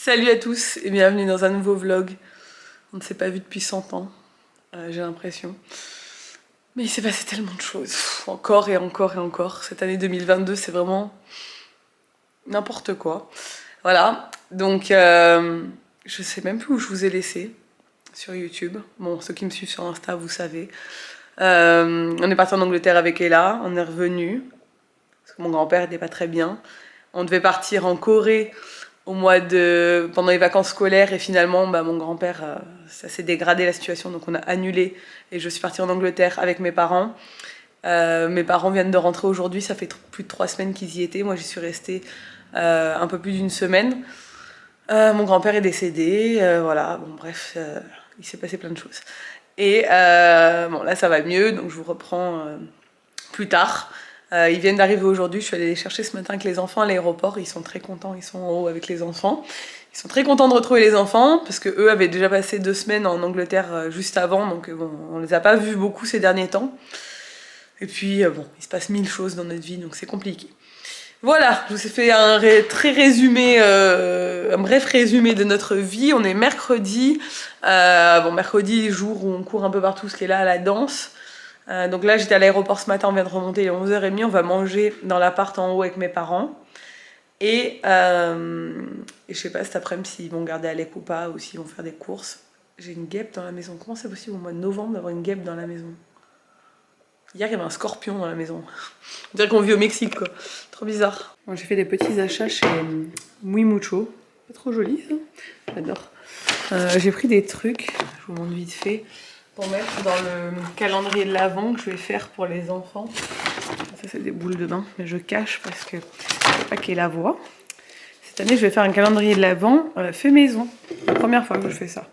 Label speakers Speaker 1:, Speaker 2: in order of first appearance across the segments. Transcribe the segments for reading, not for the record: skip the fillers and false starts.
Speaker 1: Salut à tous et bienvenue dans un nouveau vlog. On ne s'est pas vu depuis 100 ans, j'ai l'impression. Mais il s'est passé tellement de choses, encore et encore et encore. Cette année 2022, c'est vraiment n'importe quoi. Voilà, donc je sais même plus où je vous ai laissé sur YouTube. Bon, ceux qui me suivent sur Insta, vous savez. On est parti en Angleterre avec Ella, on est revenu, parce que mon grand-père n'était pas très bien. On devait partir en Corée pendant les vacances scolaires et finalement mon grand-père, ça s'est dégradé la situation, donc on a annulé et je suis partie en Angleterre avec mes parents. Mes parents viennent de rentrer aujourd'hui, ça fait plus de 3 semaines qu'ils y étaient, moi j'y suis restée un peu plus d'une semaine. Mon grand-père est décédé, voilà, bon bref, il s'est passé plein de choses. Et bon là ça va mieux, donc je vous reprends plus tard. Ils viennent d'arriver aujourd'hui, je suis allée les chercher ce matin avec les enfants à l'aéroport, ils sont très contents, ils sont en haut avec les enfants. Ils sont très contents de retrouver les enfants, parce qu'eux avaient déjà passé 2 semaines en Angleterre juste avant, donc bon, on les a pas vus beaucoup ces derniers temps. Et puis bon, il se passe 1000 choses dans notre vie, donc c'est compliqué. Voilà, je vous ai fait un bref résumé de notre vie. On est mercredi, mercredi, jour où on court un peu partout, ce qui est là à la danse. Donc là j'étais à l'aéroport ce matin, on vient de remonter, il est 11h30, on va manger dans l'appart en haut avec mes parents. Et je sais pas cet après-midi s'ils vont garder Alec ou pas, ou s'ils vont faire des courses. J'ai une guêpe dans la maison. Comment c'est possible au mois de novembre d'avoir une guêpe dans la maison? Hier il y avait un scorpion dans la maison. On dirait qu'on vit au Mexique quoi. Trop bizarre. Bon, j'ai fait des petits achats chez Muy Mucho. C'est trop joli ça. J'adore. J'ai pris des trucs, je vous montre vite fait, pour mettre dans le calendrier de l'Avent que je vais faire pour les enfants. Ça c'est des boules de bain, mais je cache parce que je ne sais pas qu'elle la voit. Cette année je vais faire un calendrier de l'Avent fait maison. C'est la première fois que je fais ça.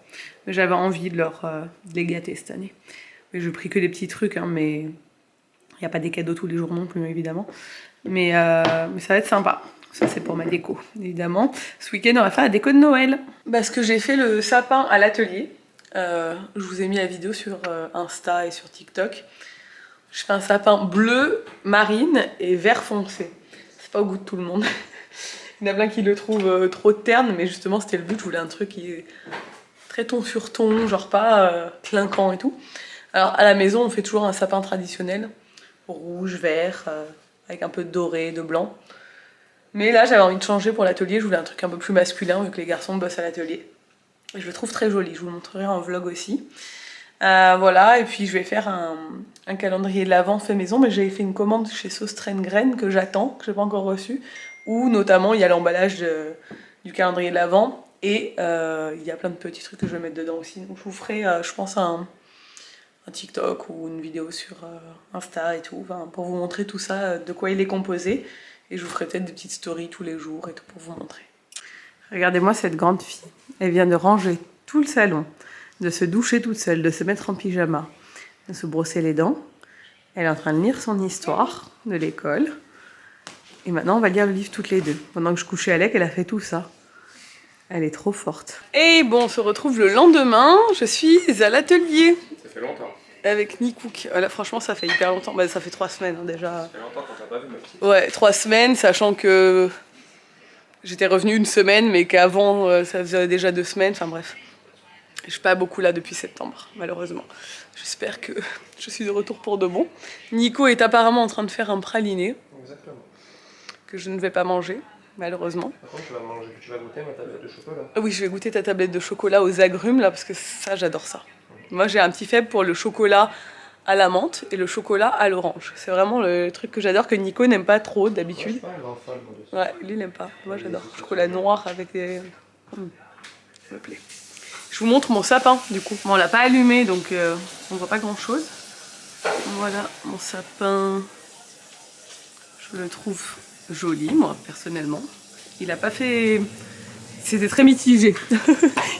Speaker 1: Mais j'avais envie de les gâter cette année. Mais je pris que des petits trucs, hein, mais il n'y a pas des cadeaux tous les jours non plus évidemment. Mais ça va être sympa. Ça c'est pour ma déco évidemment. Ce week-end on va faire la déco de Noël. Parce que j'ai fait le sapin à l'atelier. Je vous ai mis la vidéo sur Insta et sur TikTok. Je fais un sapin bleu marine et vert foncé. C'est pas au goût de tout le monde. Il y en a plein qui le trouvent trop terne, mais justement c'était le but. Je voulais un truc qui est très ton sur ton, genre pas clinquant et tout. Alors à la maison on fait toujours un sapin traditionnel, rouge, vert, avec un peu de doré, de blanc. Mais là j'avais envie de changer pour l'atelier, je voulais un truc un peu plus masculin vu que les garçons bossent à l'atelier. Je le trouve très joli, je vous le montrerai en vlog aussi. Voilà, et puis je vais faire un calendrier de l'Avent fait maison, mais j'ai fait une commande chez Sauce Train Graine que j'attends, que je n'ai pas encore reçue, où notamment il y a l'emballage du calendrier de l'Avent, et il y a plein de petits trucs que je vais mettre dedans aussi. Donc je vous ferai, je pense, un TikTok ou une vidéo sur Insta et tout, enfin, pour vous montrer tout ça, de quoi il est composé, et je vous ferai peut-être des petites stories tous les jours et tout pour vous montrer. Regardez-moi cette grande fille, elle vient de ranger tout le salon, de se doucher toute seule, de se mettre en pyjama, de se brosser les dents. Elle est en train de lire son histoire de l'école. Et maintenant, on va lire le livre toutes les deux. Pendant que je couchais Alec, elle a fait tout ça. Elle est trop forte. Et bon, on se retrouve le lendemain. Je suis à l'atelier.
Speaker 2: Ça fait longtemps.
Speaker 1: Avec Nikouk. Là, franchement, ça fait hyper longtemps. Bah, ça fait 3 semaines hein, déjà.
Speaker 2: Ça fait longtemps qu'on t'a pas vu, ma petite.
Speaker 1: Ouais, 3 semaines, sachant que j'étais revenue une semaine, mais qu'avant, ça faisait déjà 2 semaines. Enfin bref. Je suis pas beaucoup là depuis septembre, malheureusement. J'espère que je suis de retour pour de bon. Nico est apparemment en train de faire un praliné.
Speaker 2: Exactement.
Speaker 1: Que je ne vais pas manger, malheureusement.
Speaker 2: Par contre, tu vas goûter ma tablette de chocolat.
Speaker 1: Oui, je vais goûter ta tablette de chocolat aux agrumes, là, parce que ça, j'adore ça. Moi, j'ai un petit faible pour le chocolat à la menthe et le chocolat à l'orange. C'est vraiment le truc que j'adore, que Nico n'aime pas trop, d'habitude.
Speaker 2: Ouais, un fan,
Speaker 1: ouais, lui, il n'aime pas. Moi, j'adore. Chocolat noir avec des... ça me plaît. Je vous montre mon sapin du coup. Bon, on l'a pas allumé donc on voit pas grand chose. Voilà mon sapin. Je le trouve joli moi personnellement. Il a pas fait... C'était très mitigé.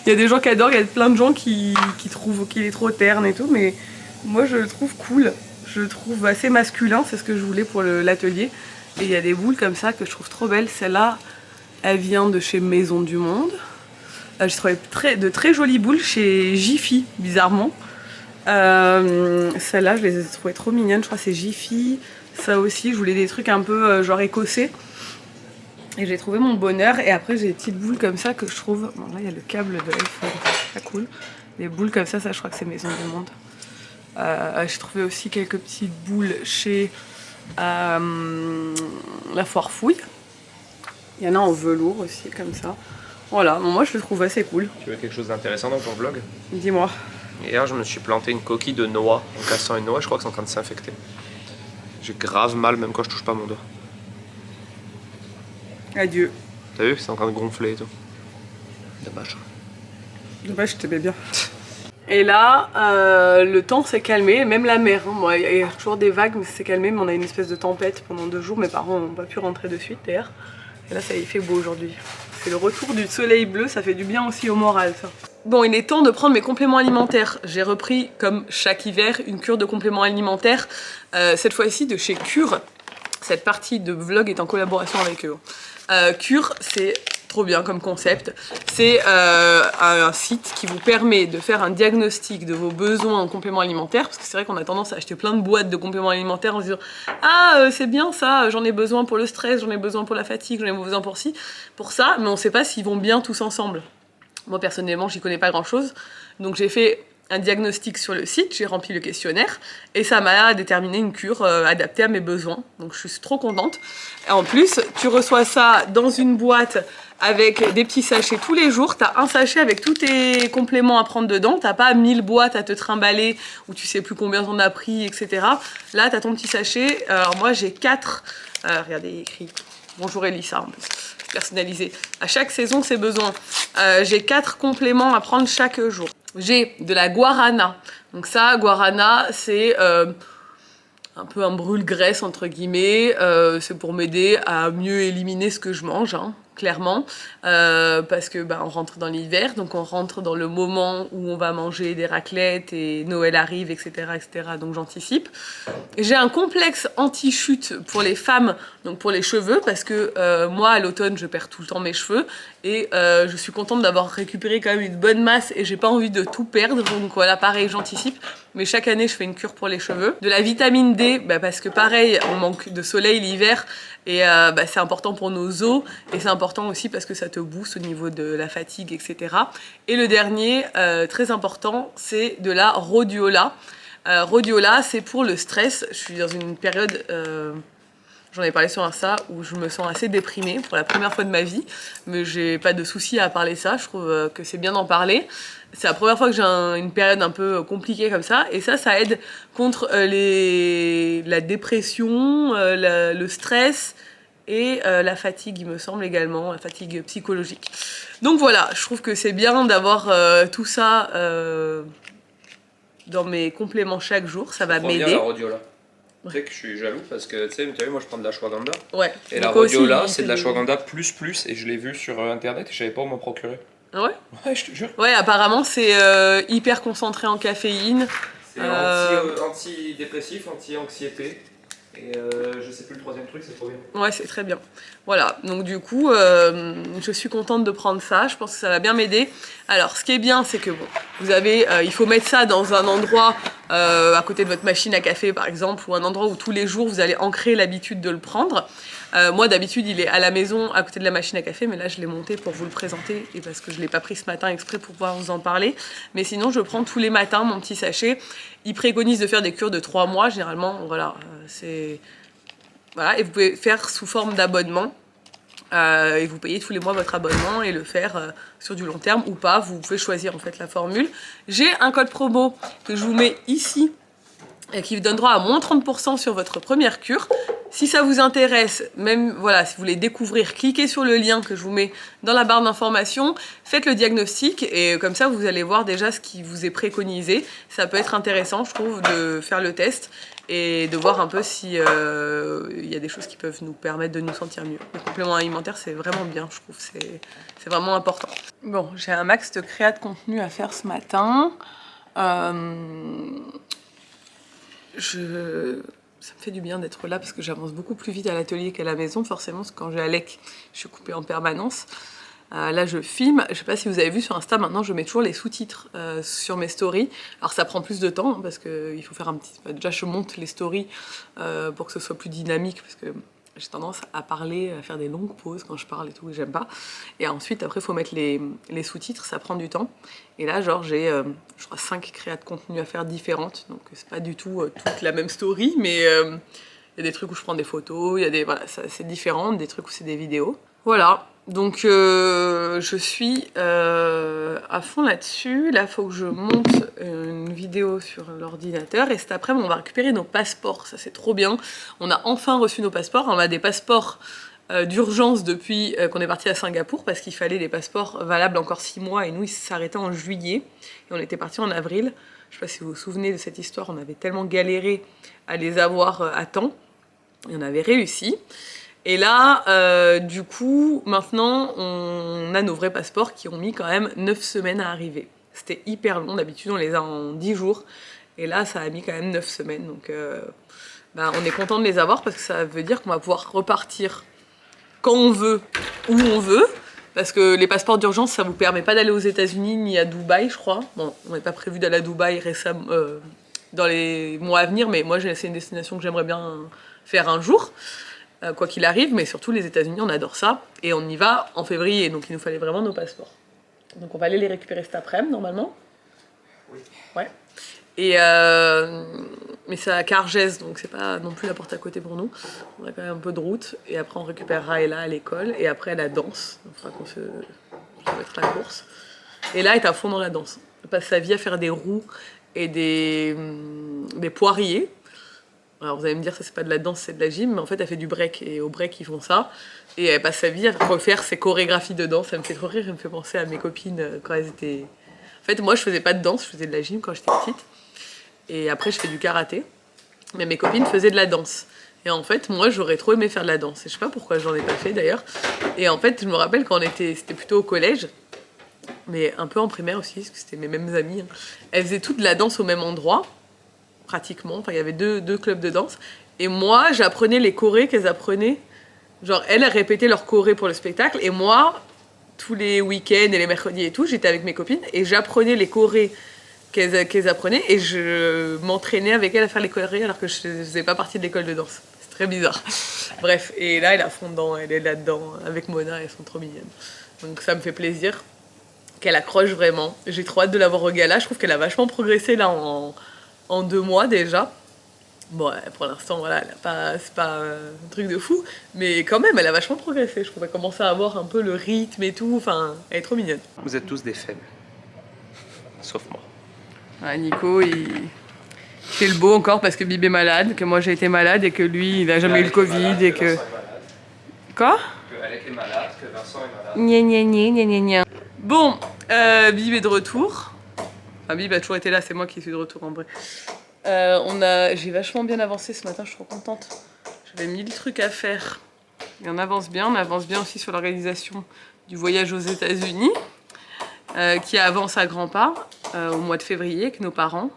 Speaker 1: Il y a des gens qui adorent, il y a plein de gens qui trouvent qu'il est trop terne et tout. Mais moi je le trouve cool. Je le trouve assez masculin, c'est ce que je voulais pour l'atelier. Et il y a des boules comme ça que je trouve trop belles. Celle-là, elle vient de chez Maison du Monde. J'ai trouvé de très jolies boules chez Jiffy, bizarrement. Celle-là, je les ai trouvées trop mignonnes. Je crois que c'est Jiffy. Ça aussi, je voulais des trucs un peu genre écossais. Et j'ai trouvé mon bonheur. Et après j'ai des petites boules comme ça que je trouve... Bon là il y a le câble de l'iPhone, c'est pas cool. Des boules comme ça je crois que c'est Maison du Monde. J'ai trouvé aussi quelques petites boules chez la Foire Fouille. Il y en a en velours aussi comme ça. Voilà, bon, moi je le trouve assez cool.
Speaker 2: Tu veux quelque chose d'intéressant dans ton vlog?
Speaker 1: Dis-moi.
Speaker 2: Hier, je me suis planté une coquille de noix en cassant une noix. Je crois que c'est en train de s'infecter. J'ai grave mal même quand je touche pas mon doigt.
Speaker 1: Adieu.
Speaker 2: T'as vu? C'est en train de gonfler et tout. Dommage.
Speaker 1: Dommage, je t'aimais bien. Et là, le temps s'est calmé, même la mer. Hein. Bon, il y a toujours des vagues, mais c'est calmé. Mais on a une espèce de tempête pendant 2 jours. Mes parents n'ont pas pu rentrer de suite d'ailleurs. Et là, ça y fait beau aujourd'hui. C'est le retour du soleil bleu, ça fait du bien aussi au moral, ça. Bon, il est temps de prendre mes compléments alimentaires. J'ai repris, comme chaque hiver, une cure de compléments alimentaires. Cette fois-ci de chez Cure. Cette partie de vlog est en collaboration avec eux. Cure, c'est trop bien comme concept. C'est un site qui vous permet de faire un diagnostic de vos besoins en compléments alimentaires, parce que c'est vrai qu'on a tendance à acheter plein de boîtes de compléments alimentaires en se disant « Ah, c'est bien ça, j'en ai besoin pour le stress, j'en ai besoin pour la fatigue, j'en ai besoin pour ci, pour ça », mais on ne sait pas s'ils vont bien tous ensemble. Moi, personnellement, j'y connais pas grand-chose, donc j'ai fait un diagnostic sur le site, j'ai rempli le questionnaire et ça m'a déterminé une cure adaptée à mes besoins. Donc je suis trop contente. Et en plus, tu reçois ça dans une boîte avec des petits sachets tous les jours. Tu as un sachet avec tous tes compléments à prendre dedans. Tu n'as pas 1000 boîtes à te trimballer où tu sais plus combien t'en as pris, etc. Là, tu as ton petit sachet. Alors moi, j'ai 4... regardez, il y a écrit « Bonjour Elissa » en plus. Personnalisé. À chaque saison, ses besoins. J'ai 4 compléments à prendre chaque jour. J'ai de la guarana. Donc ça, guarana, c'est un peu un brûle-graisse entre guillemets. C'est pour m'aider à mieux éliminer ce que je mange, hein, clairement. Parce que on rentre dans l'hiver, donc on rentre dans le moment où on va manger des raclettes et Noël arrive, etc. etc. donc j'anticipe. J'ai un complexe anti-chute pour les femmes, donc pour les cheveux, parce que moi à l'automne je perds tout le temps mes cheveux et je suis contente d'avoir récupéré quand même une bonne masse et j'ai pas envie de tout perdre, donc voilà, pareil, j'anticipe. Mais chaque année je fais une cure pour les cheveux. De la vitamine D, parce que pareil, on manque de soleil l'hiver et c'est important pour nos os et c'est important aussi parce que ça te booste au niveau de la fatigue, etc. Et le dernier, très important, c'est de la rhodiola. Rhodiola, c'est pour le stress. Je suis dans une période, j'en ai parlé sur Insta, où je me sens assez déprimée pour la première fois de ma vie. Mais j'ai pas de souci à parler de ça, je trouve que c'est bien d'en parler. C'est la première fois que j'ai une période un peu compliquée comme ça. Et ça aide contre la dépression, le stress et la fatigue, il me semble également, la fatigue psychologique. Donc voilà, je trouve que c'est bien d'avoir tout ça dans mes compléments chaque jour, ça va m'aider.
Speaker 2: la rhodiola. Tu sais que je suis jaloux parce que tu sais, tu as vu, moi je prends de l'ashwagandha.
Speaker 1: Ouais.
Speaker 2: Et la rhodiola, c'est de l'ashwagandha plus et je l'ai vu sur internet et je savais pas où m'en procurer.
Speaker 1: Ah ouais?
Speaker 2: Ouais, je te jure.
Speaker 1: Ouais, apparemment c'est hyper concentré en caféine.
Speaker 2: C'est antidépressif, anti-anxiété. Et je sais plus le troisième truc, c'est trop bien.
Speaker 1: Ouais, c'est très bien. Voilà, donc du coup, je suis contente de prendre ça. Je pense que ça va bien m'aider. Alors, ce qui est bien, c'est que bon, vous avez, il faut mettre ça dans un endroit à côté de votre machine à café, par exemple, ou un endroit où tous les jours vous allez ancrer l'habitude de le prendre. Moi, d'habitude, il est à la maison, à côté de la machine à café, mais là, je l'ai monté pour vous le présenter et parce que je l'ai pas pris ce matin exprès pour pouvoir vous en parler. Mais sinon, je prends tous les matins mon petit sachet. Il préconise de faire des cures de 3 mois, généralement. Voilà, c'est... Voilà, et vous pouvez faire sous forme d'abonnement. Et vous payez tous les mois votre abonnement et le faire sur du long terme ou pas. Vous pouvez choisir en fait la formule. J'ai un code promo que je vous mets ici et qui vous donne droit à moins 30% sur votre première cure. Si ça vous intéresse, même voilà, si vous voulez découvrir, cliquez sur le lien que je vous mets dans la barre d'information, faites le diagnostic et comme ça vous allez voir déjà ce qui vous est préconisé. Ça peut être intéressant, je trouve, de faire le test et de voir un peu si y a des choses qui peuvent nous permettre de nous sentir mieux. Les compléments alimentaires, c'est vraiment bien, je trouve, c'est vraiment important. Bon, j'ai un max de créa de contenu à faire ce matin. Ça me fait du bien d'être là parce que j'avance beaucoup plus vite à l'atelier qu'à la maison, forcément, parce que quand j'ai Alec, je suis coupée en permanence. Là, je filme. Je sais pas si vous avez vu sur Insta, maintenant, je mets toujours les sous-titres sur mes stories. Alors, ça prend plus de temps hein, parce qu'il faut faire un petit... Déjà, je monte les stories pour que ce soit plus dynamique parce que j'ai tendance à parler, à faire des longues pauses quand je parle et tout, et j'aime pas. Et ensuite, après, il faut mettre les sous-titres, ça prend du temps. Et là, genre, j'ai, je crois, 5 créas de contenu à faire différentes. Donc, c'est pas du tout toute la même story, mais il y a des trucs où je prends des photos, il y a des, voilà, c'est différent, des trucs où c'est des vidéos. Voilà, donc je suis à fond là-dessus. Là, il faut que je monte une vidéo sur l'ordinateur et cet après-midi, on va récupérer nos passeports. Ça, c'est trop bien. On a enfin reçu nos passeports. On a des passeports d'urgence depuis qu'on est parti à Singapour parce qu'il fallait des passeports valables encore 6 mois et nous, ils s'arrêtaient en juillet et on était parti en avril. Je sais pas si vous vous souvenez de cette histoire, on avait tellement galéré à les avoir à temps et on avait réussi. Et là, du coup, maintenant, on a nos vrais passeports qui ont mis quand même 9 semaines à arriver. C'était hyper long, d'habitude on les a en 10 jours. Et là, ça a mis quand même 9 semaines. Donc, on est content de les avoir parce que ça veut dire qu'on va pouvoir repartir quand on veut, où on veut. Parce que les passeports d'urgence, ça vous permet pas d'aller aux États-Unis ni à Dubaï, je crois. Bon, on n'est pas prévu d'aller à Dubaï récemment, dans les mois à venir, mais moi, c'est une destination que j'aimerais bien faire un jour. Quoi qu'il arrive, mais surtout les États-Unis, on adore ça. Et on y va en février, donc il nous fallait vraiment nos passeports. Donc on va aller les récupérer cet après-midi, normalement.
Speaker 2: Oui.
Speaker 1: Ouais. Et mais c'est à Cargès, donc c'est pas non plus la porte à côté pour nous. On a quand même un peu de route. Et après, on récupérera Ella à l'école. Et après, la danse. Il faudra qu'on se mettre la course. Et là, elle est à fond dans la danse. Elle passe sa vie à faire des roues et des poiriers. Alors vous allez me dire, ça c'est pas de la danse, c'est de la gym, mais en fait elle fait du break, et au break ils font ça, et elle passe sa vie à refaire ses chorégraphies de danse. Ça me fait trop rire, ça me fait penser à mes copines quand elles étaient... En fait moi je faisais pas de danse, je faisais de la gym quand j'étais petite, et après je fais du karaté, mais mes copines faisaient de la danse. Et en fait moi j'aurais trop aimé faire de la danse, et je sais pas pourquoi j'en ai pas fait d'ailleurs. Et en fait je me rappelle quand c'était plutôt au collège, mais un peu en primaire aussi, parce que c'était mes mêmes amies, hein. Elles faisaient toutes de la danse au même endroit, pratiquement. Enfin, il y avait deux clubs de danse. Et moi, j'apprenais les chorés qu'elles apprenaient. Genre, elles répétaient leurs chorés pour le spectacle. Et moi, tous les week-ends et les mercredis et tout, j'étais avec mes copines et j'apprenais les chorés qu'elles apprenaient. Et je m'entraînais avec elles à faire les chorés alors que je faisais pas partie de l'école de danse. C'est très bizarre. Bref, et là, elle est à fond dedans. Elle est là-dedans avec Mona. Elles sont trop mignonnes. Donc ça me fait plaisir qu'elle accroche vraiment. J'ai trop hâte de la voir au gala. Je trouve qu'elle a vachement progressé là en 2 mois déjà. Bon, pour l'instant, voilà, c'est pas un truc de fou, mais quand même, elle a vachement progressé. Je trouve qu'elle commence à avoir un peu le rythme et tout. Enfin, elle est trop mignonne.
Speaker 2: Vous êtes tous des faibles. Sauf moi.
Speaker 1: Ouais, Nico, il fait le beau encore parce que Bib est malade, que moi j'ai été malade et que lui, il a jamais eu le Covid et que... Quoi ?
Speaker 2: Que Alec est malade, que Vincent est malade.
Speaker 1: Gna gna gna gna gna gna. Bon, Bib est de retour. Enfin, Bib a toujours été là, c'est moi qui suis de retour en vrai. J'ai vachement bien avancé ce matin, je suis trop contente. J'avais 1000 trucs à faire. Et on avance bien aussi sur l'organisation du voyage aux États-Unis, qui avance à grands pas au mois de février avec nos parents.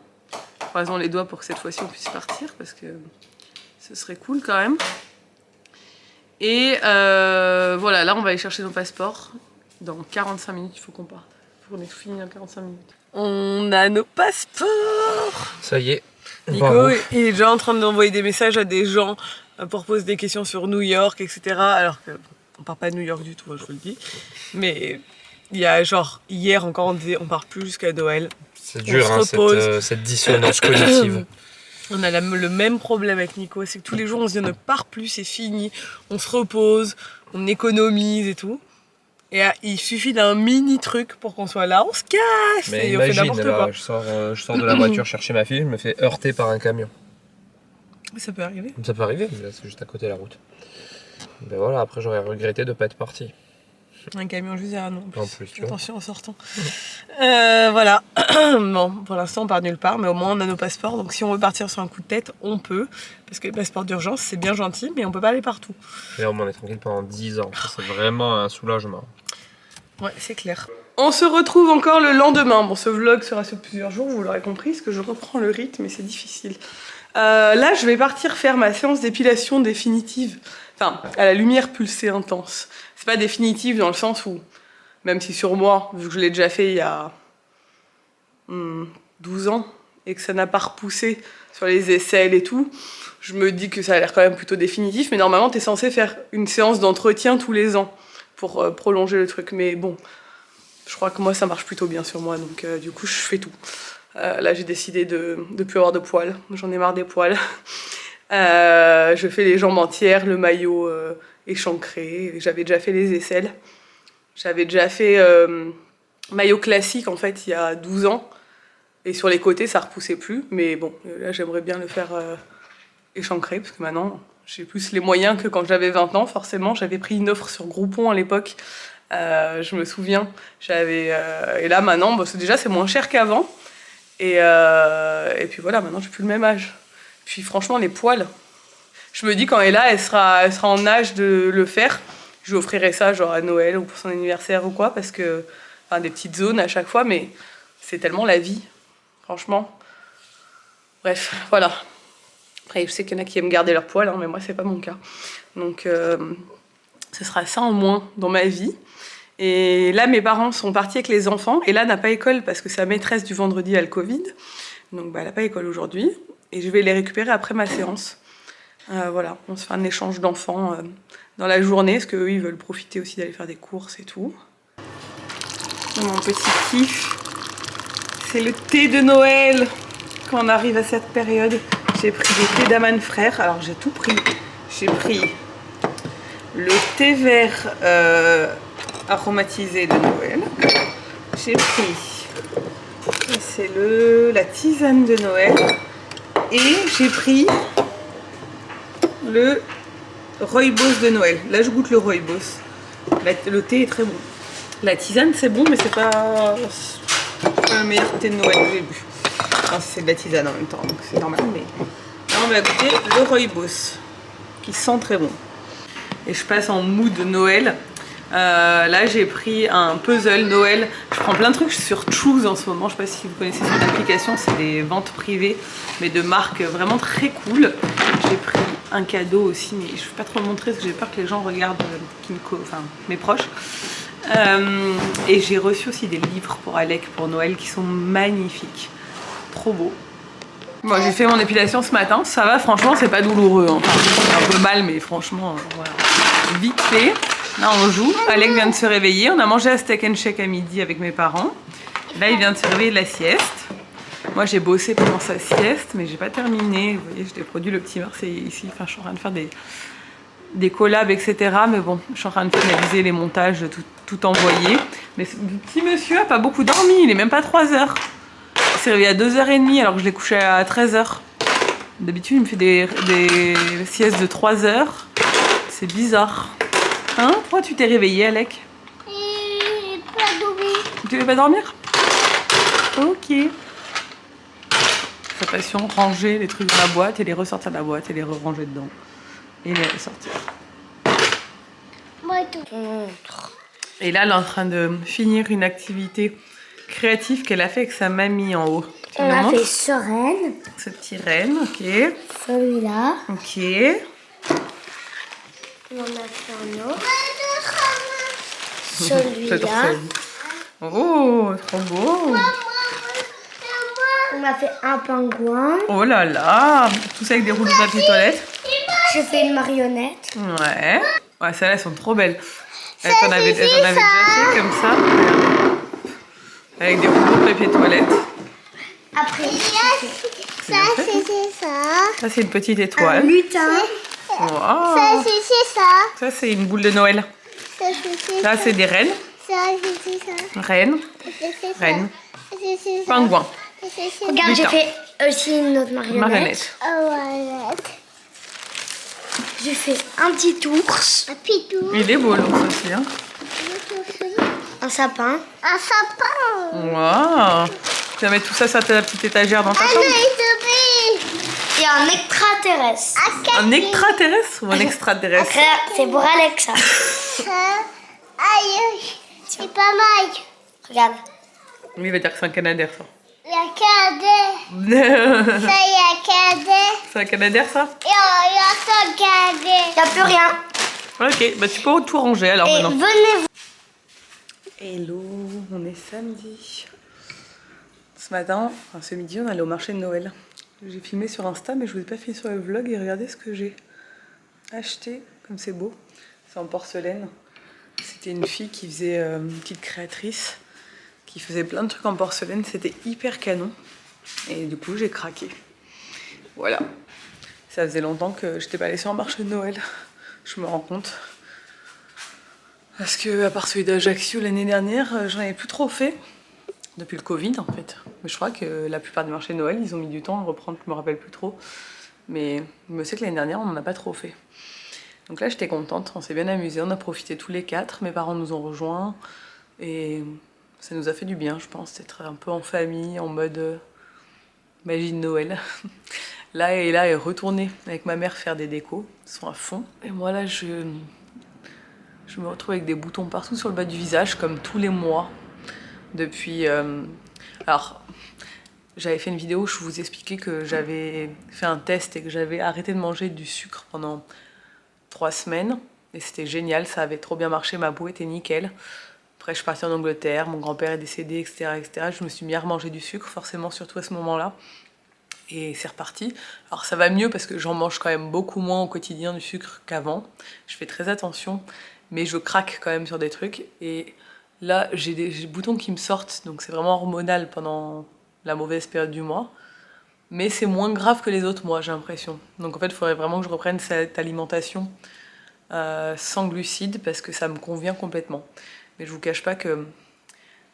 Speaker 1: Croisons les doigts pour que cette fois-ci on puisse partir parce que ce serait cool quand même. Et voilà, là on va aller chercher nos passeports. Dans 45 minutes, il faut qu'on parte. Il faut qu'on ait tout fini en 45 minutes. On a nos passeports!
Speaker 2: Ça y est.
Speaker 1: Nico,
Speaker 2: Bravo.
Speaker 1: il est déjà en train d'envoyer des messages à des gens pour poser des questions sur New York, etc. Alors qu'on part pas de New York du tout, je vous le dis. Mais il y a genre, hier encore, on disait on part plus jusqu'à Noël.
Speaker 2: C'est dur, hein, cette dissonance cognitive.
Speaker 1: On a le même problème avec Nico, c'est que tous les jours on se dit on ne part plus, c'est fini. On se repose, on économise et tout. Et il suffit d'un mini truc pour qu'on soit là, on se casse
Speaker 2: Mais
Speaker 1: et on fait
Speaker 2: imagine,
Speaker 1: n'importe
Speaker 2: là,
Speaker 1: quoi.
Speaker 2: je sors de la voiture chercher ma fille, je me fais heurter par un camion.
Speaker 1: Ça peut arriver.
Speaker 2: Ça peut arriver, mais là c'est juste à côté de la route. Ben voilà, après j'aurais regretté de ne pas être parti.
Speaker 1: Un camion juste derrière nous.
Speaker 2: En plus, tu vois.
Speaker 1: Attention en sortant. Voilà. Bon, pour l'instant on part nulle part, mais au moins on a nos passeports. Donc si on veut partir sur un coup de tête, on peut. Parce que les passeports d'urgence, c'est bien gentil, mais on peut pas aller partout.
Speaker 2: Et là, on est tranquille pendant 10 ans. Ça, c'est vraiment un soulagement.
Speaker 1: Ouais, c'est clair. On se retrouve encore le lendemain. Bon, ce vlog sera sur plusieurs jours, vous l'aurez compris, parce que je reprends le rythme et c'est difficile. Là, je vais partir faire ma séance d'épilation définitive. Enfin, à la lumière pulsée intense. C'est pas définitive dans le sens où, même si sur moi, vu que je l'ai déjà fait il y a 12 ans, et que ça n'a pas repoussé sur les aisselles et tout, je me dis que ça a l'air quand même plutôt définitif. Mais normalement, t'es censé faire une séance d'entretien tous les ans pour prolonger le truc. Mais bon, je crois que moi, ça marche plutôt bien sur moi. Donc du coup, je fais tout. Là, j'ai décidé de plus avoir de poils. J'en ai marre des poils. Je fais les jambes entières, le maillot échancré. J'avais déjà fait les aisselles. J'avais déjà fait maillot classique, en fait, il y a 12 ans. Et sur les côtés, ça repoussait plus. Mais bon, là, j'aimerais bien le faire échancré, parce que maintenant, j'ai plus les moyens que quand j'avais 20 ans, forcément. J'avais pris une offre sur Groupon à l'époque. Je me souviens. Et là, maintenant, bon, déjà, c'est moins cher qu'avant. Et puis voilà, maintenant, j'ai plus le même âge. Puis franchement, les poils, je me dis quand Ella, elle sera en âge de le faire, je lui offrirai ça genre à Noël ou pour son anniversaire ou quoi, parce que, enfin, des petites zones à chaque fois, mais c'est tellement la vie, franchement. Bref, voilà. Après, je sais qu'il y en a qui aiment garder leurs poils, hein, mais moi, c'est pas mon cas. Donc, ce sera ça en moins dans ma vie. Et là, mes parents sont partis avec les enfants. Ella n'a pas école parce que sa maîtresse du vendredi a le Covid. Donc, bah, elle n'a pas école aujourd'hui. Et je vais les récupérer après ma séance. Voilà, on se fait un échange d'enfants dans la journée, parce qu'eux, ils veulent profiter aussi d'aller faire des courses et tout. Mon petit kiff, c'est le thé de Noël. Quand on arrive à cette période, j'ai pris des thés d'Aman Frères. Alors, j'ai tout pris. J'ai pris le thé vert aromatisé de Noël. J'ai pris, c'est la tisane de Noël. Et j'ai pris le rooibos de Noël. Là, je goûte le rooibos. Le thé est très bon. La tisane, c'est bon, mais c'est pas le meilleur thé de Noël que j'ai bu. Enfin, c'est de la tisane en même temps, donc c'est normal. Mais là, on va goûter le rooibos, qui sent très bon. Et je passe en mood de Noël. Là, j'ai pris un puzzle Noël. Je prends plein de trucs sur Choose en ce moment. Je sais pas si vous connaissez cette application. C'est des ventes privées, mais de marques vraiment très cool. J'ai pris un cadeau aussi, mais je ne vais pas trop le montrer parce que j'ai peur que les gens regardent enfin, mes proches. Et j'ai reçu aussi des livres pour Alec pour Noël qui sont magnifiques. Trop beaux. Moi, j'ai fait mon épilation ce matin. Ça va, franchement, c'est pas douloureux. Enfin, c'est un peu mal, mais franchement, voilà. Vite fait. Là, on joue. Alec vient de se réveiller. On a mangé un steak and shake à midi avec mes parents. Là, il vient de se réveiller de la sieste. Moi, j'ai bossé pendant sa sieste, mais j'ai pas terminé. Vous voyez, je t'ai produit le petit Marseillais ici. Enfin, je suis en train de faire des collabs, etc. Mais bon, je suis en train de finaliser les montages, tout envoyer. Mais le petit monsieur a pas beaucoup dormi. Il est même pas 3 heures. Il s'est réveillé à 2h30 alors que je l'ai couché à 13h. D'habitude, il me fait des siestes de 3 heures. C'est bizarre. Hein? Pourquoi tu t'es réveillé, Alec?
Speaker 3: J'ai pas dormi.
Speaker 1: Tu veux pas dormir? Ok. Sa passion, ranger les trucs dans la boîte et les ressortir de la boîte et les ranger dedans. Et les ressortir.
Speaker 3: Moi, tout.
Speaker 1: Et là, elle est en train de finir une activité créative qu'elle a fait avec sa mamie en haut. Tu
Speaker 3: On
Speaker 1: me
Speaker 3: a
Speaker 1: montres?
Speaker 3: fait ce renne.
Speaker 1: Ce petit renne, ok.
Speaker 3: Celui-là.
Speaker 1: Ok.
Speaker 3: On a fait un autre.
Speaker 1: J'adore
Speaker 3: Celui-là.
Speaker 1: ça. Oh, trop beau.
Speaker 3: On a fait un pingouin.
Speaker 1: Oh là là. Tout ça avec des rouleaux de papier toilette.
Speaker 3: J'ai fait une marionnette.
Speaker 1: Ouais. Ouais, celles-là, elles sont trop belles. Elles t'en avaient déjà fait comme ça. Avec des rouleaux de papier toilette.
Speaker 3: Après,
Speaker 1: C'est bien fait. Ça, c'est une petite
Speaker 3: un
Speaker 1: étoile.
Speaker 3: lutin.
Speaker 1: Wow.
Speaker 3: C'est ça.
Speaker 1: Ça, c'est une boule de Noël. Là, c'est des rennes. Reine. Reine. Pingouin.
Speaker 3: Regarde, j'ai
Speaker 1: Lutin.
Speaker 3: fait aussi une autre marionnette.
Speaker 1: Marionnette.
Speaker 3: J'ai fait un petit ours. Un petit ours.
Speaker 1: Il est beau, l'ours aussi. Hein.
Speaker 3: Un sapin. Un sapin.
Speaker 1: Wow. Tu vas mettre tout ça sur ta petite étagère dans ta chambre.
Speaker 3: Et un extraterrestre.
Speaker 1: Un extraterrestre ou un extraterrestre?
Speaker 3: C'est pour Alexa. Aïe, c'est pas mal. Regarde.
Speaker 1: Lui, il va dire que c'est un canadair, ça.
Speaker 3: Il y a cadet. Ça, il y a cadet.
Speaker 1: C'est un canadair, ça?
Speaker 3: Il y a ça, cadet. Il n'y a plus rien.
Speaker 1: Ok, bah tu peux tout ranger alors
Speaker 3: Et
Speaker 1: maintenant.
Speaker 3: venez.
Speaker 1: Hello, on est samedi. Ce matin, enfin ce midi, on allait au marché de Noël. J'ai filmé sur Insta, mais je vous ai pas filmé sur le vlog. Et regardez ce que j'ai acheté, comme c'est beau. C'est en porcelaine. C'était une fille qui faisait, une petite créatrice, qui faisait plein de trucs en porcelaine. C'était hyper canon. Et du coup, j'ai craqué. Voilà. Ça faisait longtemps que j'étais pas allée sur un marché de Noël. Je me rends compte. Parce que, à part celui d'Ajaccio l'année dernière, j'en avais plus trop fait. Depuis le Covid, en fait. Mais je crois que la plupart des marchés de Noël, ils ont mis du temps à reprendre, je me rappelle plus trop. Mais je me sais que l'année dernière, on n'en a pas trop fait. Donc là, j'étais contente, on s'est bien amusés, on a profité tous les 4. Mes parents nous ont rejoints. Et ça nous a fait du bien, je pense, d'être un peu en famille, en mode magie de Noël. Là et retourner avec ma mère faire des décos, ils sont à fond. Et moi là, je me retrouve avec des boutons partout sur le bas du visage, comme tous les mois. Depuis... Alors, j'avais fait une vidéo où je vous expliquais que j'avais fait un test et que j'avais arrêté de manger du sucre pendant 3 semaines. Et c'était génial, ça avait trop bien marché, ma peau était nickel. Après, je suis partie en Angleterre, mon grand-père est décédé, etc., etc. Je me suis mis à remanger du sucre, forcément, surtout à ce moment-là. Et c'est reparti. Alors ça va mieux parce que j'en mange quand même beaucoup moins au quotidien du sucre qu'avant. Je fais très attention, mais je craque quand même sur des trucs. Et là, j'ai des boutons qui me sortent, donc c'est vraiment hormonal pendant la mauvaise période du mois. Mais c'est moins grave que les autres mois, j'ai l'impression. Donc en fait, il faudrait vraiment que je reprenne cette alimentation sans glucides parce que ça me convient complètement. Mais je vous cache pas que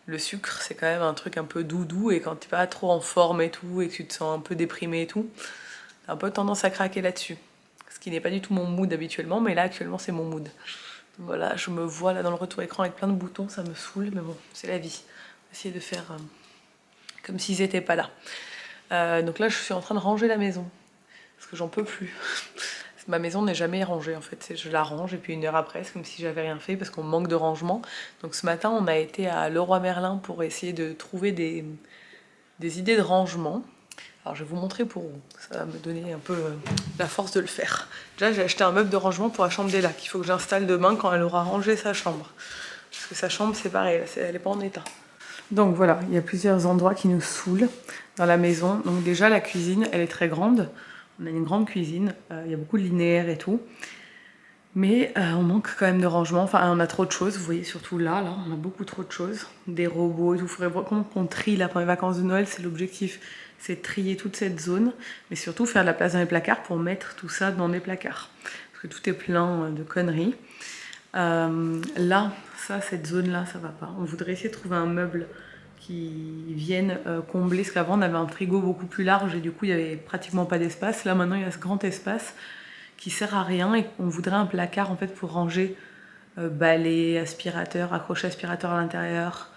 Speaker 1: le sucre, c'est quand même un truc un peu doudou et quand t'es pas trop en forme et tout et que tu te sens un peu déprimé et tout, t'as un peu tendance à craquer là-dessus. Ce qui n'est pas du tout mon mood habituellement, mais là actuellement c'est mon mood. Voilà, je me vois là dans le retour écran avec plein de boutons, ça me saoule, mais bon, c'est la vie. Essayer de faire comme s'ils étaient pas là. Donc là, je suis en train de ranger la maison, parce que j'en peux plus. Ma maison n'est jamais rangée en fait, je la range et puis 1 heure après, c'est comme si j'avais rien fait parce qu'on manque de rangement. Donc ce matin, on a été à Leroy Merlin pour essayer de trouver des idées de rangement. Alors je vais vous montrer pour vous, ça va me donner un peu la force de le faire. Déjà, j'ai acheté un meuble de rangement pour la chambre d'Ella qu'il faut que j'installe demain quand elle aura rangé sa chambre. Parce que sa chambre, c'est pareil, elle n'est pas en état. Donc voilà, il y a plusieurs endroits qui nous saoulent dans la maison. Donc déjà, la cuisine, elle est très grande. On a une grande cuisine, il y a beaucoup de linéaires et tout. Mais on manque quand même de rangement. Enfin, on a trop de choses, vous voyez, surtout là, on a beaucoup trop de choses. Des robots et tout. Il faudrait vraiment qu'on trie là pendant les vacances de Noël, c'est l'objectif. C'est de trier toute cette zone, mais surtout faire de la place dans les placards pour mettre tout ça dans les placards. Parce que tout est plein de conneries. Là, cette zone-là, ça va pas. On voudrait essayer de trouver un meuble qui vienne combler, parce qu'avant on avait un frigo beaucoup plus large et du coup il n'y avait pratiquement pas d'espace. Là maintenant il y a ce grand espace qui sert à rien et on voudrait un placard en fait pour ranger balai, aspirateur, accrocher aspirateur à l'intérieur,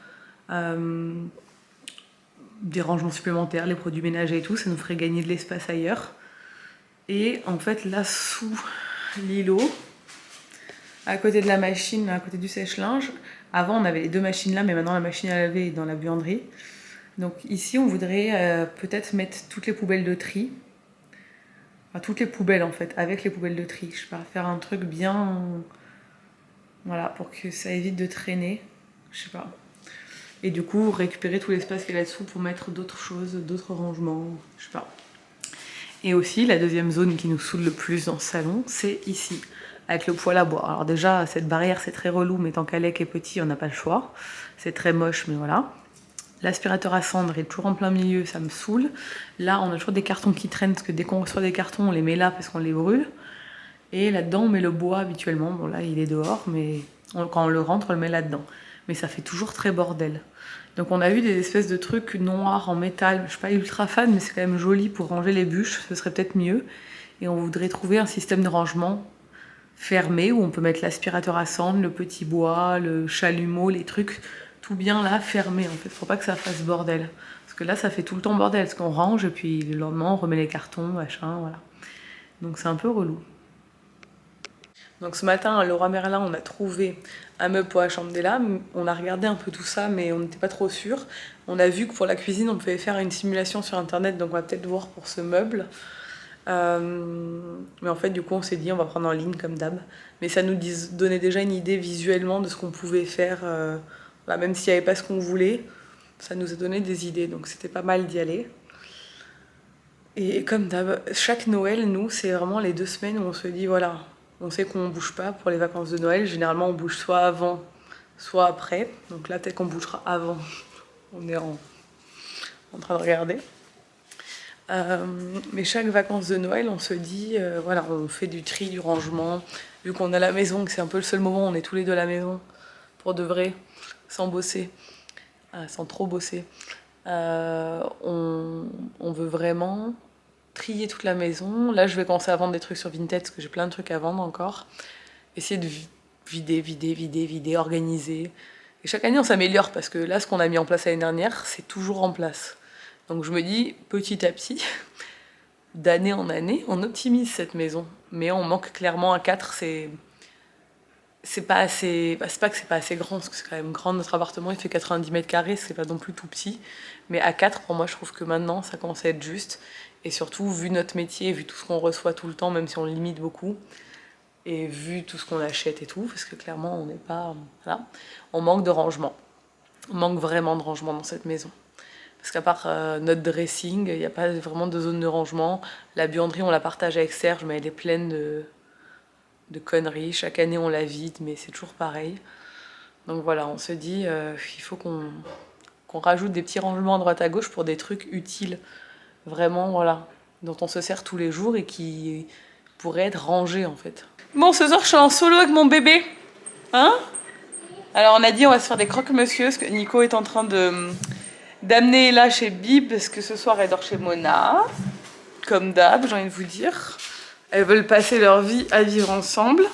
Speaker 1: des rangements supplémentaires, les produits ménagers et tout, ça nous ferait gagner de l'espace ailleurs. Et en fait là sous l'îlot, à côté de la machine, à côté du sèche-linge, avant on avait les 2 machines là, mais maintenant la machine à laver est dans la buanderie. Donc ici on voudrait peut-être mettre toutes les poubelles de tri, enfin toutes les poubelles en fait, avec les poubelles de tri. Je sais pas, faire un truc bien, voilà, pour que ça évite de traîner, je sais pas. Et du coup récupérer tout l'espace qu'il y a là-dessous pour mettre d'autres choses, d'autres rangements, je sais pas. Et aussi la deuxième zone qui nous saoule le plus dans le salon, c'est ici, avec le poêle à bois. Alors déjà, cette barrière, c'est très relou, mais tant qu'Alec est petit, on n'a pas le choix. C'est très moche, mais voilà. L'aspirateur à cendre est toujours en plein milieu, ça me saoule. Là, on a toujours des cartons qui traînent, parce que dès qu'on reçoit des cartons, on les met là parce qu'on les brûle. Et là-dedans, on met le bois habituellement. Bon, là, il est dehors, mais quand on le rentre, on le met là-dedans. Mais ça fait toujours très bordel. Donc on a eu des espèces de trucs noirs en métal. Je suis pas ultra fan, mais c'est quand même joli pour ranger les bûches. Ce serait peut-être mieux. Et on voudrait trouver un système de rangement fermé où on peut mettre l'aspirateur à cendre, le petit bois, le chalumeau, les trucs tout bien là, fermé en fait. Faut pas que ça fasse bordel. Parce que là, ça fait tout le temps bordel. Parce qu'on range et puis le lendemain, on remet les cartons, machin, voilà. Donc c'est un peu relou. Donc ce matin, à Leroy Merlin, on a trouvé un meuble pour la chambre d'Ella. On a regardé un peu tout ça, mais on n'était pas trop sûr. On a vu que pour la cuisine, on pouvait faire une simulation sur internet, donc on va peut-être voir pour ce meuble. Mais en fait, du coup, on s'est dit, on va prendre en ligne comme d'hab. Mais ça nous donnait déjà une idée visuellement de ce qu'on pouvait faire, même s'il n'y avait pas ce qu'on voulait. ça nous a donné des idées, donc c'était pas mal d'y aller. Et comme d'hab, chaque Noël, nous, c'est vraiment les 2 semaines où on se dit, voilà, on sait qu'on bouge pas pour les vacances de Noël. Généralement, on bouge soit avant, soit après. Donc là, peut-être qu'on bougera avant. On est en train de regarder. Mais chaque vacances de Noël, on se dit, voilà, on fait du tri, du rangement. Vu qu'on a la maison, que c'est un peu le seul moment où on est tous les deux à la maison, pour de vrai, sans bosser, sans trop bosser, on veut vraiment trier toute la maison. Là, je vais commencer à vendre des trucs sur Vinted, parce que j'ai plein de trucs à vendre encore. Essayer de vider, organiser. Et chaque année, on s'améliore, parce que là, ce qu'on a mis en place l'année dernière, c'est toujours en place. Donc je me dis, petit à petit, d'année en année, on optimise cette maison. Mais on manque clairement à 4, c'est pas assez... c'est pas que c'est pas assez grand, parce que c'est quand même grand, notre appartement, il fait 90 mètres carrés, c'est pas non plus tout petit. Mais à 4, pour moi, je trouve que maintenant, ça commence à être juste. Et surtout, vu notre métier, vu tout ce qu'on reçoit tout le temps, même si on le limite beaucoup, et vu tout ce qu'on achète et tout, parce que clairement, on n'est pas... Voilà, on manque de rangement. On manque vraiment de rangement dans cette maison. Parce qu'à part notre dressing, il n'y a pas vraiment de zone de rangement. La buanderie, on la partage avec Serge, mais elle est pleine de conneries. Chaque année, on la vide, mais c'est toujours pareil. Donc voilà, on se dit, il faut qu'on rajoute des petits rangements à droite à gauche pour des trucs utiles. Vraiment, voilà, dont on se sert tous les jours et qui pourraient être rangés, en fait. Bon, ce soir, je suis en solo avec mon bébé. Hein? Alors, on a dit, on va se faire des croque-monsieur, parce que Nico est en train d'amener Ella chez Bib, parce que ce soir elle dort chez Mona, comme d'hab, j'ai envie de vous dire. Elles veulent passer leur vie à vivre ensemble.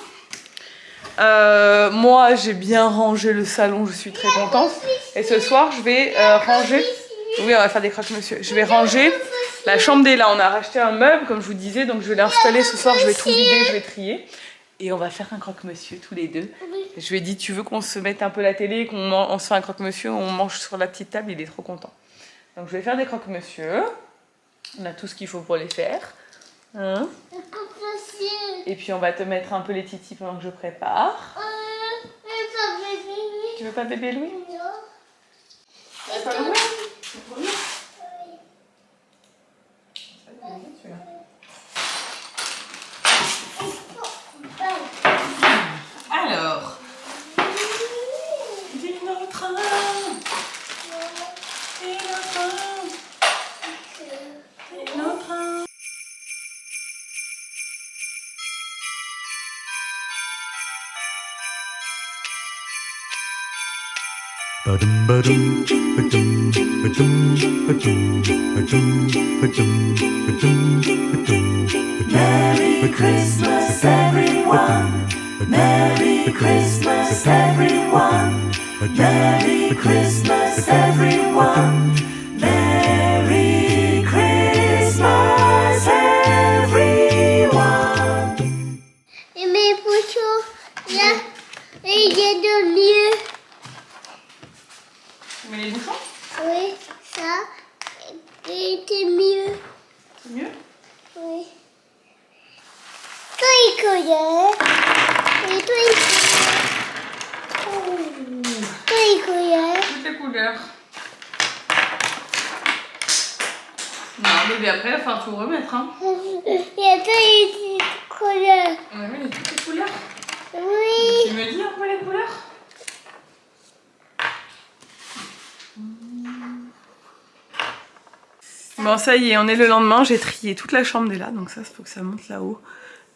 Speaker 1: Moi, j'ai bien rangé le salon, je suis très contente. Et ce soir, je vais ranger... Oui, on va faire des croque-monsieur. Je vais ranger la chambre d'Ella. On a racheté un meuble, comme je vous disais, donc je vais l'installer ce soir, je vais tout vider, je vais trier. Et on va faire un croque-monsieur tous les deux. Je lui ai dit, tu veux qu'on se mette un peu la télé, qu'on se fait un croque-monsieur, on mange sur la petite table, il est trop content. Donc je vais faire des croque-monsieur. On a tout ce qu'il faut pour les faire. Hein? Et puis on va te mettre un peu les titis pendant que je prépare. Tu veux pas bébé Louis? Non. Pas Louis? Alors, Dinotrain.
Speaker 4: Ba-dum ba-dum, ba-dum, ba-dum, ba-dum, ba-dum, ba-dum, ba-dum, ba-dum. Merry Christmas, everyone. Merry Christmas, everyone. Merry Christmas, everyone. Merry Christmas, everyone.
Speaker 3: Et mes pochons, là, il y a de mieux.
Speaker 1: Tu mets les bouchons?
Speaker 3: Oui, ça, c'était mieux.
Speaker 1: C'est mieux?
Speaker 3: Oui. Toi, il connaît. Et toi, il connaît. Toi, il connaît.
Speaker 1: Toutes les couleurs. Non, bébé, après, il va falloir tout remettre. Hein.
Speaker 3: Et toi, il connaît.
Speaker 1: Ouais, mais toutes les couleurs.
Speaker 3: Oui.
Speaker 1: Tu me dis un peu les couleurs? Bon, ça y est, on est le lendemain. J'ai trié toute la chambre d'Ella, donc ça, il faut que ça monte là-haut.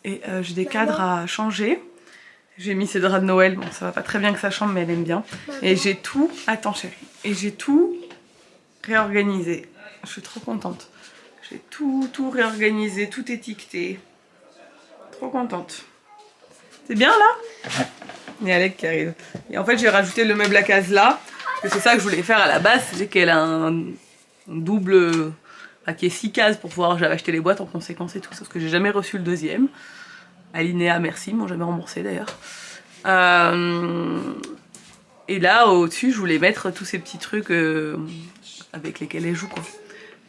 Speaker 1: Et j'ai des cadres à changer. J'ai mis ses draps de Noël. Bon, ça va pas très bien que sa chambre, mais elle aime bien. Et j'ai tout... Attends, chérie. Et j'ai tout réorganisé. Je suis trop contente. J'ai tout réorganisé, tout étiqueté. Trop contente. C'est bien, là? Il y a Alec qui arrive. Et en fait, j'ai rajouté le meuble à case là. Parce que c'est ça que je voulais faire à la base. C'est qu'elle a un double... qui est 6 cases pour pouvoir... J'avais acheté les boîtes en conséquence et tout. Sauf que j'ai jamais reçu le deuxième. Alinéa, merci, ils m'ont jamais remboursé d'ailleurs. Et là, au-dessus, je voulais mettre tous ces petits trucs avec lesquels elle joue, quoi.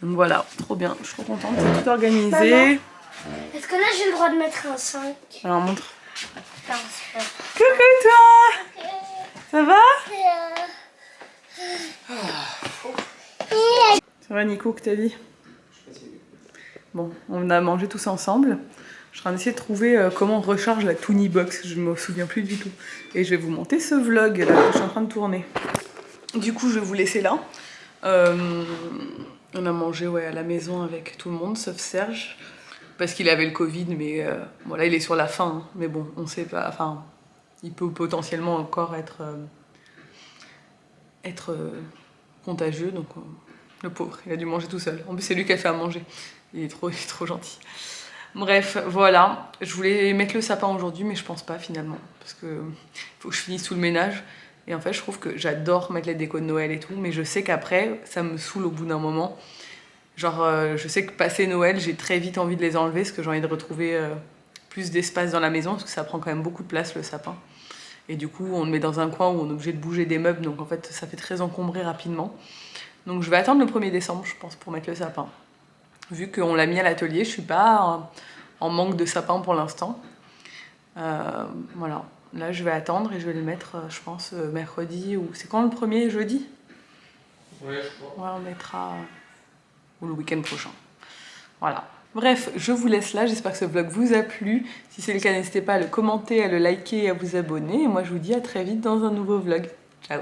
Speaker 1: Donc voilà, trop bien, je suis trop contente, c'est tout organisé.
Speaker 3: Maman, est-ce que là, j'ai le droit de mettre un 5?
Speaker 1: Alors, montre.
Speaker 3: Non, c'est pas...
Speaker 1: Coucou toi. Ça va?
Speaker 3: Trop
Speaker 1: Ça va Nico, que t'as dit? Bon, on a mangé tous ensemble. Je suis en train d'essayer de trouver comment on recharge la Tunibox, je me souviens plus du tout. Et je vais vous monter ce vlog là que je suis en train de tourner. Du coup, je vais vous laisser là. On a mangé à la maison avec tout le monde, sauf Serge. Parce qu'il avait le Covid, mais voilà, il est sur la fin. Hein. Mais bon, on sait pas, enfin, il peut potentiellement encore être contagieux, donc le pauvre, il a dû manger tout seul. En plus, c'est lui qui a fait à manger. Il est trop gentil. Bref, voilà. Je voulais mettre le sapin aujourd'hui, mais je pense pas finalement. Parce que faut que je finisse tout le ménage. Et en fait, je trouve que j'adore mettre les décos de Noël et tout, mais je sais qu'après, ça me saoule au bout d'un moment. Genre, je sais que passé Noël, j'ai très vite envie de les enlever, parce que j'ai envie de retrouver plus d'espace dans la maison, parce que ça prend quand même beaucoup de place, le sapin. Et du coup, on le met dans un coin où on est obligé de bouger des meubles, donc en fait, ça fait très encombré rapidement. Donc je vais attendre le 1er décembre, je pense, pour mettre le sapin. Vu qu'on l'a mis à l'atelier, je suis pas en manque de sapin pour l'instant. Voilà. Là, je vais attendre et je vais le mettre, je pense, mercredi ou... C'est quand le 1er? Jeudi?
Speaker 2: Ouais, je crois.
Speaker 1: Ouais, on mettra... ou le week-end prochain. Voilà. Bref, je vous laisse là. J'espère que ce vlog vous a plu. Si c'est le cas, n'hésitez pas à le commenter, à le liker et à vous abonner. Et moi, je vous dis à très vite dans un nouveau vlog. Ciao!